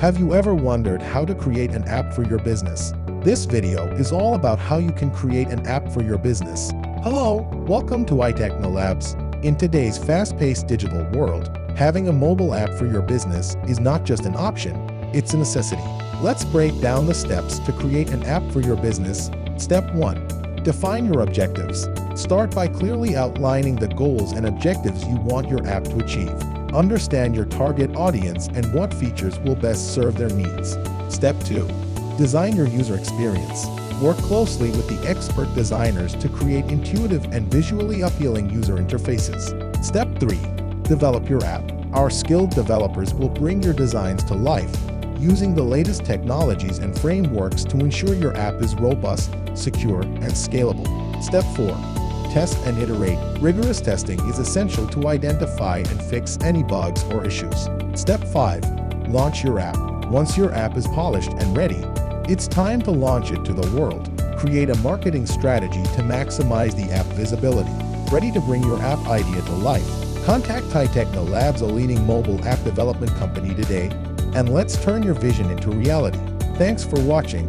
Have you ever wondered how to create an app for your business? This video is all about how you can create an app for your business. Hello, welcome to iTechnolabs. In today's fast-paced digital world, having a mobile app for your business is not just an option, it's a necessity. Let's break down the steps to create an app for your business. Step 1. Define your objectives. Start by clearly outlining the goals and objectives you want your app to achieve. Understand your target audience and what features will best serve their needs. Step 2. Design your user experience. Work closely with the expert designers to create intuitive and visually appealing user interfaces. Step 3. Develop your app. Our skilled developers will bring your designs to life, using the latest technologies and frameworks to ensure your app is robust, secure, and scalable. Step 4. Test and iterate. Rigorous testing is essential to identify and fix any bugs or issues. Step 5. Launch your app. Once your app is polished and ready, it's time to launch it to the world. Create a marketing strategy to maximize the app visibility. Ready to bring your app idea to life? Contact iTechnolabs, a leading mobile app development company today, and let's turn your vision into reality. Thanks for watching.